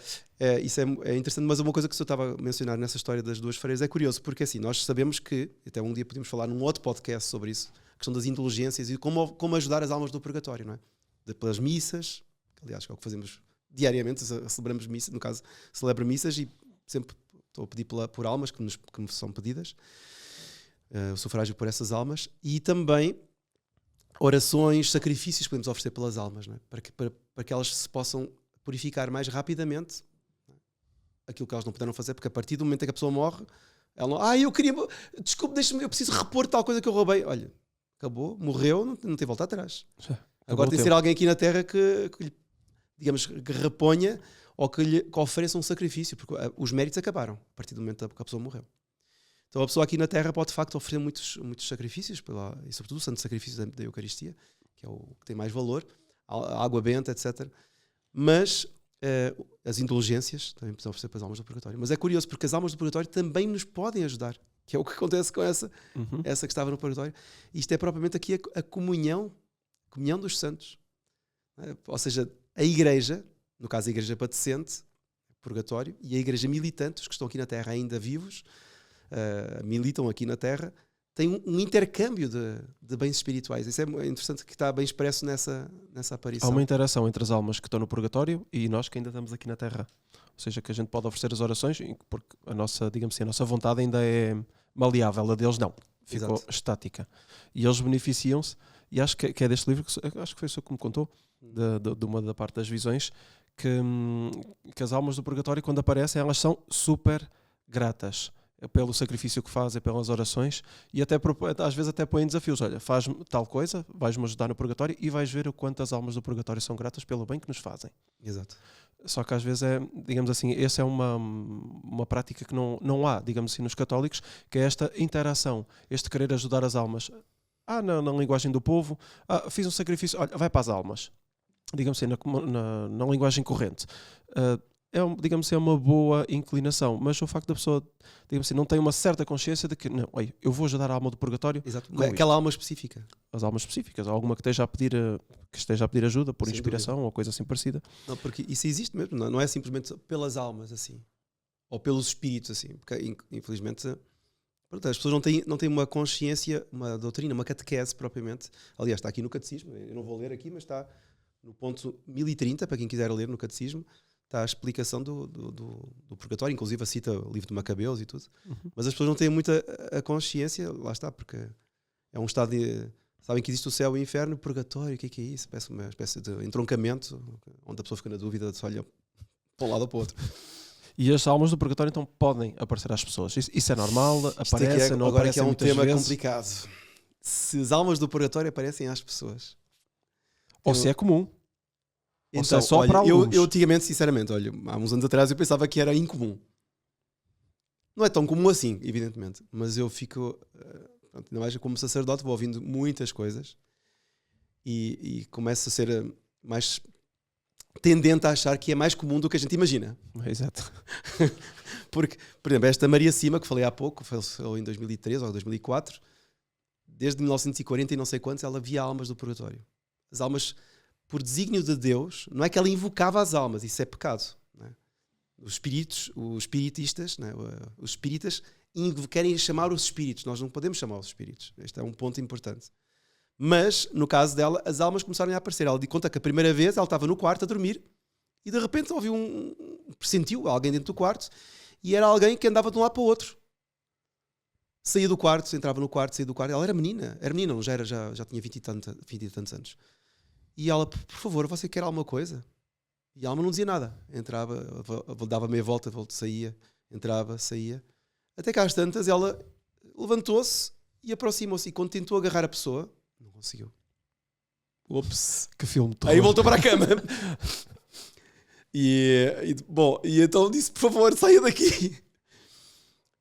isso é interessante, mas uma coisa que o senhor estava a mencionar nessa história das 2 freiras é curioso, porque assim, nós sabemos que, até um dia podemos falar num outro podcast sobre isso, a questão das indulgências e como ajudar as almas do purgatório, não é? Pelas missas, que, aliás, que é o que fazemos diariamente, celebramos missas, no caso, celebro missas e sempre estou a pedir por almas que me são pedidas, o sufrágio por essas almas, e também orações, sacrifícios que podemos oferecer pelas almas, não é? Para que elas se possam purificar mais rapidamente aquilo que elas não puderam fazer, porque a partir do momento em que a pessoa morre, ela não, eu queria, desculpe, eu preciso repor tal coisa que eu roubei. Olha, acabou, morreu, não tem volta atrás. Agora tem de ser alguém aqui na Terra que digamos, que reponha ou que ofereça um sacrifício, porque os méritos acabaram a partir do momento que a pessoa morreu. Então a pessoa aqui na Terra pode de facto oferecer muitos sacrifícios, e sobretudo o santo sacrifício da Eucaristia, que é o que tem mais valor, a água benta, etc. Mas as indulgências também podem oferecer para as almas do purgatório. Mas é curioso, porque as almas do purgatório também nos podem ajudar, que é o que acontece com essa que estava no purgatório. Isto é propriamente aqui a comunhão dos santos. Ou seja, a Igreja, no caso a Igreja padecente, purgatório, e a Igreja militante, os que estão aqui na Terra ainda vivos, militam aqui na Terra, tem um intercâmbio de bens espirituais. Isso é interessante, que está bem expresso nessa aparição. Há uma interação entre as almas que estão no purgatório e nós que ainda estamos aqui na Terra. Ou seja, que a gente pode oferecer as orações, porque a nossa, digamos assim, a nossa vontade ainda é maleável, a deles não. Ficou estática. E eles beneficiam-se, e acho que é deste livro, acho que foi isso que me contou, de uma da parte das visões, que as almas do purgatório, quando aparecem, elas são super gratas pelo sacrifício que fazem, pelas orações, e até às vezes até põem desafios. Olha, faz-me tal coisa, vais-me ajudar no purgatório e vais ver o quanto as almas do purgatório são gratas pelo bem que nos fazem. Exato. Só que às vezes digamos assim, essa é uma prática que não há, digamos assim, nos católicos, que é esta interação, este querer ajudar as almas. Na linguagem do povo, fiz um sacrifício, olha, vai para as almas. Digamos assim, na linguagem corrente. Digamos assim, é uma boa inclinação, mas o facto da pessoa, digamos assim, não tem uma certa consciência de que, não, eu vou ajudar a alma do purgatório. Exato. Aquela alma específica. As almas específicas, alguma que esteja a pedir ajuda por sem inspiração dúvida. Ou coisa assim parecida. Não, porque isso existe mesmo, não é simplesmente pelas almas, assim, ou pelos espíritos, assim, porque infelizmente as pessoas não têm uma consciência, uma doutrina, uma catequese propriamente. Aliás, está aqui no Catecismo, eu não vou ler aqui, mas está no ponto 1030, para quem quiser ler no Catecismo. está a explicação do purgatório, inclusive cita o livro de Macabeus e tudo. Mas as pessoas não têm muita a consciência, lá está, porque é um estado de... Sabem que existe o céu e o inferno, o purgatório, o que é isso? Parece uma espécie de entroncamento, onde a pessoa fica na dúvida de se olha para um lado ou para o outro. E as almas do purgatório então podem aparecer às pessoas. Isso é normal? Aparecem, não agora aparecem que é um muitas tema vezes? complicado. Se as almas do purgatório aparecem às pessoas. Ou se é comum. Ou se Então, é só olha, para alguns. eu antigamente, sinceramente, olha, há uns anos atrás eu pensava que era incomum. Não é tão comum assim, evidentemente. Mas eu fico, pronto, ainda mais como sacerdote, vou ouvindo muitas coisas e começo a ser mais tendente a achar que é mais comum do que a gente imagina. Exato. Porque, por exemplo, esta Maria Sima, que falei há pouco, faleceu em 2003 ou 2004, desde 1940 e não sei quantos, ela via almas do purgatório. As almas, por desígnio de Deus, não é que ela invocava as almas, isso é pecado. Não é? Os espiritistas, não é? Os espíritas querem chamar os espíritos. Nós não podemos chamar os espíritos. Este é um ponto importante. Mas, no caso dela, as almas começaram a aparecer. Ela conta que a primeira vez ela estava no quarto a dormir e de repente ouviu pressentiu alguém dentro do quarto e era alguém que andava de um lado para o outro. Saía do quarto, entrava no quarto, saía do quarto. Ela era menina, não, já tinha 20 e tantos anos. E ela, por favor, você quer alguma coisa? E a alma não dizia nada. Entrava, dava meia volta, saía, entrava, saía. Até que às tantas ela levantou-se e aproximou-se. E quando tentou agarrar a pessoa, não conseguiu. Ups. Que filme todo. Aí voltou para a cama. E então disse, por favor, saia daqui.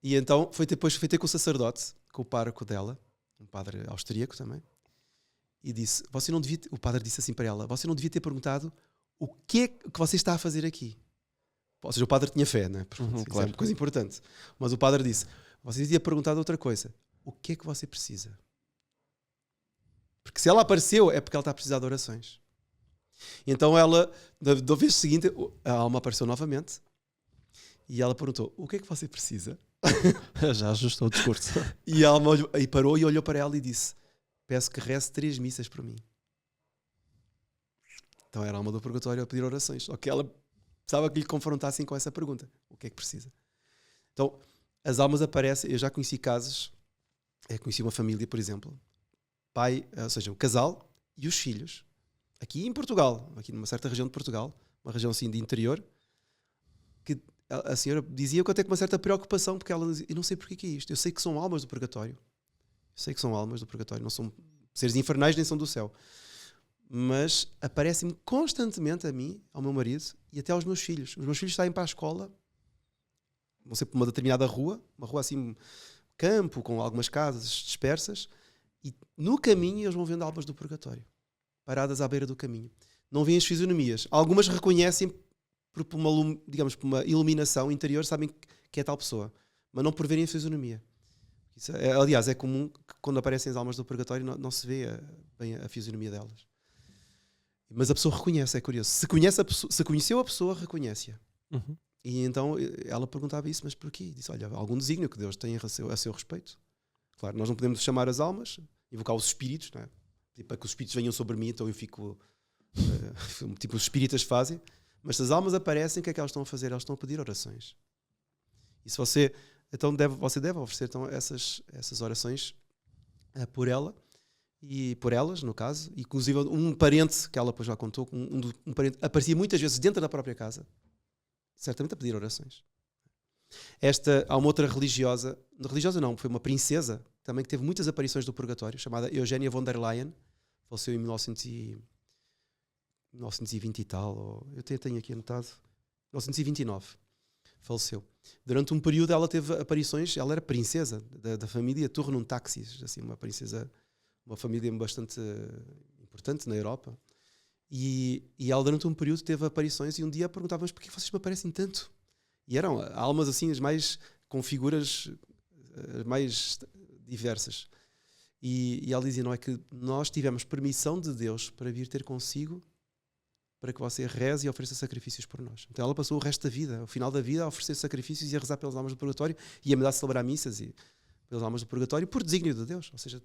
E então depois foi ter com o sacerdote, com o pároco dela, um padre austríaco também, e disse, o padre disse assim para ela, você não devia ter perguntado o que é que você está a fazer aqui. Ou seja, o padre tinha fé, não é? Isso claro. é uma coisa importante. Mas o padre disse, você devia ter perguntado outra coisa. O que é que você precisa? Porque se ela apareceu, é porque ela está a precisar de orações. Então ela, da vez seguinte, a alma apareceu novamente e ela perguntou, o que é que você precisa? Já ajustou o discurso. E a alma parou e olhou para ela e disse, peço que reze 3 missas por mim. Então era a alma do purgatório a pedir orações. Só que ela precisava que lhe confrontassem com essa pergunta. O que é que precisa? Então, as almas aparecem. Eu já conheci casos. Conheci uma família, por exemplo. Pai, ou seja, um casal e os filhos. Aqui em Portugal. Aqui numa certa região de Portugal. Uma região assim de interior. Que a senhora dizia que até com uma certa preocupação. Porque ela dizia, eu não sei porque que é isto. Eu sei que são almas do purgatório. Não são seres infernais nem são do céu. Mas aparecem-me constantemente a mim, ao meu marido e até aos meus filhos. Os meus filhos saem para a escola, vão sempre para uma determinada rua, uma rua assim, campo, com algumas casas dispersas, e no caminho eles vão vendo almas do purgatório, paradas à beira do caminho. Não veem as fisionomias. Algumas reconhecem por uma iluminação interior, sabem que é tal pessoa, mas não por verem a fisionomia. Aliás, é comum que quando aparecem as almas do purgatório não se vê bem a fisionomia delas. Mas a pessoa reconhece, é curioso. Se conheceu a pessoa, reconhece-a. Uhum. E então ela perguntava isso, mas porquê? Disse, olha, algum desígnio que Deus tem a seu respeito. Claro, nós não podemos chamar as almas, invocar os espíritos, não é? Tipo, para que os espíritos venham sobre mim, então eu fico... tipo, os espíritas fazem. Mas se as almas aparecem, o que é que elas estão a fazer? Elas estão a pedir orações. E se você... Então você deve oferecer então, essas orações por ela e por elas, no caso. Inclusive um parente, que ela depois já contou, um parente aparecia muitas vezes dentro da própria casa, certamente a pedir orações. Há uma outra religiosa não, foi uma princesa, também que teve muitas aparições do purgatório, chamada Eugénia von der Leyen, faleceu em 1920 e tal, eu tenho aqui anotado, 1929. Faleceu. Durante um período ela teve aparições, ela era princesa da família Tournon Taxis, assim, uma princesa, uma família bastante importante na Europa. E ela durante um período teve aparições e um dia perguntava, mas porquê vocês me aparecem tanto? E eram almas assim, com figuras mais diversas. E ela dizia, não é que nós tivemos permissão de Deus para vir ter consigo para que você reze e ofereça sacrifícios por nós. Então ela passou o resto da vida, ao final da vida, a oferecer sacrifícios e a rezar pelas almas do purgatório e a mandar celebrar missas e pelas almas do purgatório por desígnio de Deus. Ou seja,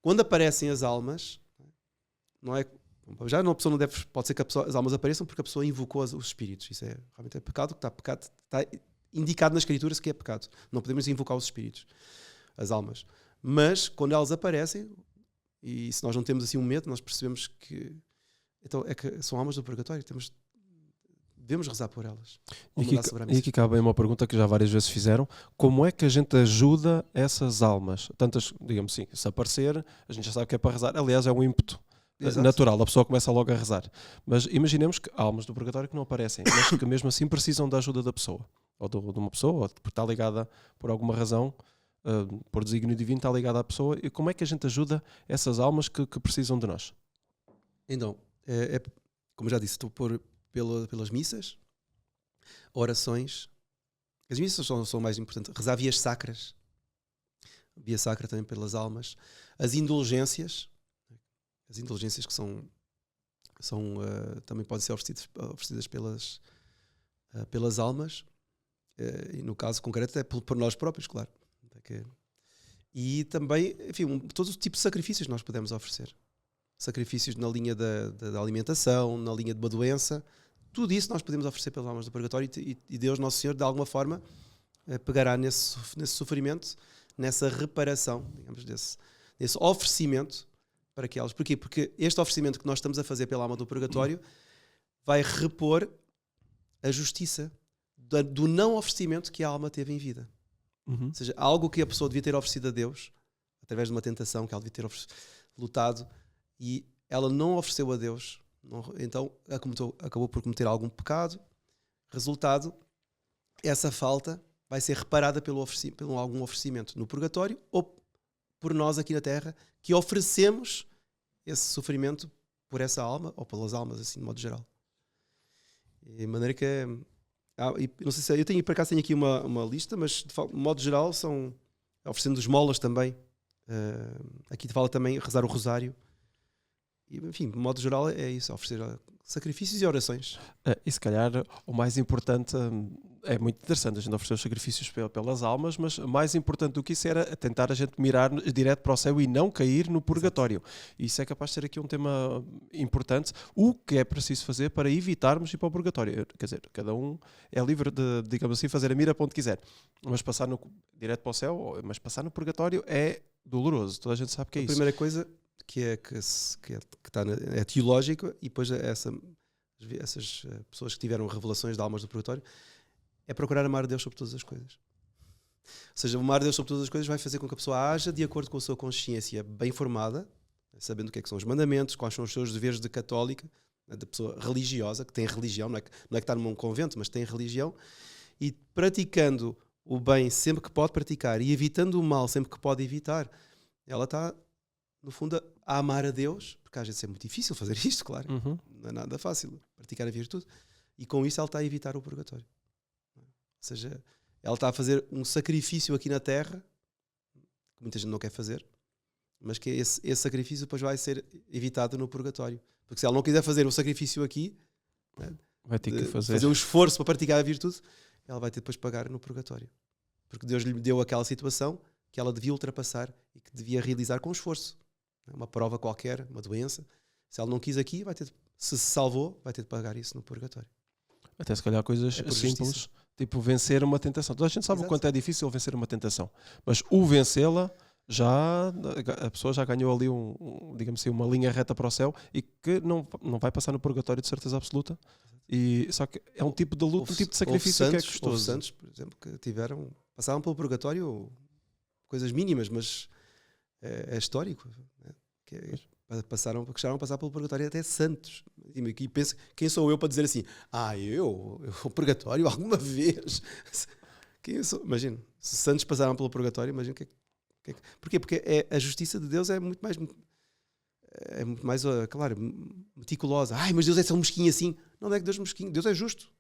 quando aparecem as almas, não é Já uma pessoa não deve, pode ser que as almas apareçam porque a pessoa invocou os espíritos. Isso realmente é pecado, está indicado na Escritura que é pecado. Não podemos invocar os espíritos, as almas. Mas quando elas aparecem, e se nós não temos assim um medo, nós percebemos que, então, é que são almas do purgatório, devemos rezar por elas. E aqui cabe bem uma pergunta que já várias vezes fizeram: como é que a gente ajuda essas almas? Tantas, digamos assim, se aparecer, a gente já sabe que é para rezar. Aliás, é um ímpeto natural, a pessoa começa logo a rezar. Mas imaginemos que há almas do purgatório que não aparecem, mas que mesmo assim precisam da ajuda da pessoa, ou de uma pessoa, ou porque está ligada por alguma razão, por desígnio divino, está ligada à pessoa. E como é que a gente ajuda essas almas que precisam de nós? Então, como já disse, estou pelas missas, orações. As missas são mais importantes. Rezar vias sacras, via sacra também pelas almas. As indulgências que também podem ser oferecidas pelas almas, e no caso concreto é por nós próprios, claro. E também, enfim, todos os tipos de sacrifícios que nós podemos oferecer. Sacrifícios na linha da alimentação, na linha de uma doença. Tudo isso nós podemos oferecer pelas almas do purgatório, e Deus, Nosso Senhor, de alguma forma, pegará nesse sofrimento, nessa reparação, digamos, desse oferecimento para que elas... Porquê? Porque este oferecimento que nós estamos a fazer pela alma do purgatório vai repor a justiça do não oferecimento que a alma teve em vida. Ou seja, algo que a pessoa devia ter oferecido a Deus, através de uma tentação que ela devia ter lutado, e ela não ofereceu a Deus, então acabou por cometer algum pecado. Resultado, essa falta vai ser reparada pelo algum oferecimento no purgatório, ou por nós aqui na Terra, que oferecemos esse sofrimento por essa alma, ou pelas almas, assim, de modo geral. De maneira que... não sei se eu tenho, por acaso tenho aqui uma lista, mas de modo geral são oferecendo esmolas também. Aqui fala também rezar o rosário. E, enfim, de modo geral é isso, oferecer sacrifícios e orações. E se calhar o mais importante, é muito interessante a gente oferecer os sacrifícios pelas almas, mas mais importante do que isso era tentar a gente mirar direto para o céu e não cair no purgatório. E isso é capaz de ser aqui um tema importante. O que é preciso fazer para evitarmos ir para o purgatório? Quer dizer, cada um é livre de, digamos assim, fazer a mira para onde quiser. Mas passar direto para o céu, mas passar no purgatório é doloroso. Toda a gente sabe que é isso. A primeira coisa que é teológico, e depois essas pessoas que tiveram revelações de almas do purgatório, é procurar amar a Deus sobre todas as coisas. Ou seja, amar a Deus sobre todas as coisas vai fazer com que a pessoa haja de acordo com a sua consciência bem formada, sabendo o que são os mandamentos, quais são os seus deveres de católica, da pessoa religiosa, que tem religião, não é que está num convento, mas tem religião, e praticando o bem sempre que pode praticar e evitando o mal sempre que pode evitar, ela está, no fundo, a amar a Deus, porque às vezes é muito difícil fazer isto, claro. Não é nada fácil praticar a virtude, e com isso ela está a evitar o purgatório. Ou seja, ela está a fazer um sacrifício aqui na Terra, que muita gente não quer fazer, mas que esse sacrifício depois vai ser evitado no purgatório. Porque se ela não quiser fazer o sacrifício aqui, vai ter que fazer um esforço para praticar a virtude, ela vai ter depois de pagar no purgatório. Porque Deus lhe deu aquela situação que ela devia ultrapassar e que devia realizar com esforço. Uma prova qualquer, uma doença. Se ela não quis aqui, se salvou, vai ter de pagar isso no purgatório. Até se calhar coisas simples, tipo vencer uma tentação. Toda a gente sabe o quanto é difícil vencer uma tentação. Mas o vencê-la, a pessoa já ganhou ali digamos assim, uma linha reta para o céu, e que não vai passar no purgatório de certeza absoluta. Só que é um tipo de luta, um tipo de sacrifício que é custoso. Houve santos, por exemplo, que passaram pelo purgatório coisas mínimas, mas é histórico, né? Chegaram a passar pelo purgatório até santos. E pensa, quem sou eu para dizer assim, eu o purgatório alguma vez? Quem eu sou? Imagina, se santos passaram pelo purgatório, imagina porquê? Porque a justiça de Deus é muito mais, claro, meticulosa. Mas Deus é tão mesquinho assim. Não é que Deus é mesquinho, Deus é justo.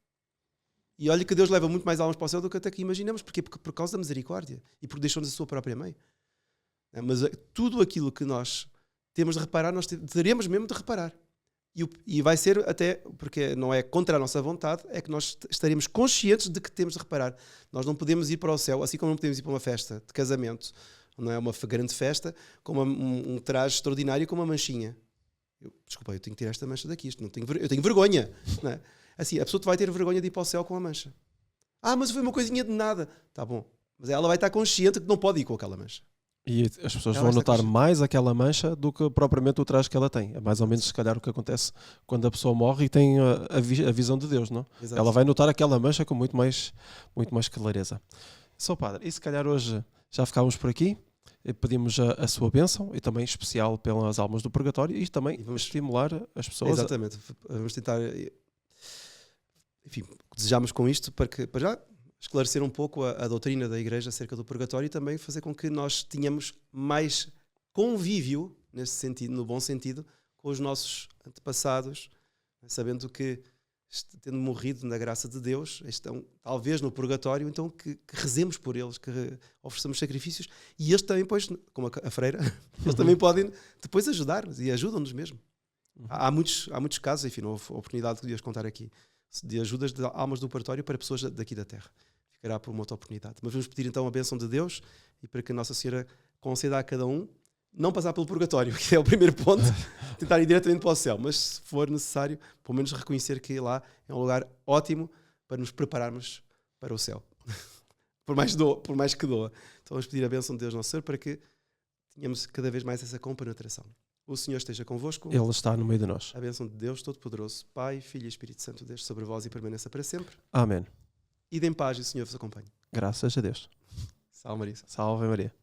E olha que Deus leva muito mais almas para o céu do que até que imaginamos. Porquê? Porque por causa da misericórdia e porque deixou-nos a sua própria mãe. Mas tudo aquilo que nós temos de reparar, nós teremos mesmo de reparar. E vai ser até, porque não é contra a nossa vontade, é que nós estaremos conscientes de que temos de reparar. Nós não podemos ir para o céu, assim como não podemos ir para uma festa de casamento, não é uma grande festa, com um traje extraordinário com uma manchinha. Desculpa, eu tenho que tirar esta mancha daqui, eu tenho vergonha. Não é? Assim, a pessoa vai ter vergonha de ir para o céu com a mancha. Mas foi uma coisinha de nada. Tá bom. Mas ela vai estar consciente que não pode ir com aquela mancha. E as pessoas Ela vão está notar consciente. mais aquela mancha do que propriamente o traje que ela tem. É mais ou menos, se calhar, o que acontece quando a pessoa morre e tem a visão de Deus, não? Exato. Ela vai notar aquela mancha com muito mais clareza. Sou padre, e se calhar hoje já ficámos por aqui. E pedimos a sua bênção e também especial pelas almas do purgatório e também vamos estimular as pessoas. Exatamente. Vamos tentar. Enfim, desejamos com isto para já esclarecer um pouco a doutrina da Igreja acerca do purgatório e também fazer com que nós tenhamos mais convívio, nesse sentido, no bom sentido, com os nossos antepassados, sabendo que, tendo morrido na graça de Deus, estão talvez no purgatório, então que rezemos por eles, que ofereçamos sacrifícios, e eles também, pois, como a freira, eles também podem depois ajudar-nos e ajudam-nos mesmo. Há muitos casos, enfim, não houve oportunidade de lhes contar aqui, de ajudas de almas do purgatório para pessoas daqui da Terra. Ficará por uma outra oportunidade. Mas vamos pedir então a bênção de Deus e para que a Nossa Senhora conceda a cada um não passar pelo purgatório, que é o primeiro ponto, tentar ir diretamente para o céu, mas se for necessário, pelo menos reconhecer que lá é um lugar ótimo para nos prepararmos para o céu. por mais que doa. Então vamos pedir a bênção de Deus Nosso Senhor para que tenhamos cada vez mais essa compenetração. O Senhor esteja convosco. Ele está no meio de nós. A bênção de Deus Todo-Poderoso, Pai, Filho e Espírito Santo, desde sobre vós e permaneça para sempre. Amém. Ide em paz e o Senhor vos acompanhe. Graças a Deus. Salve Maria. Salve Maria.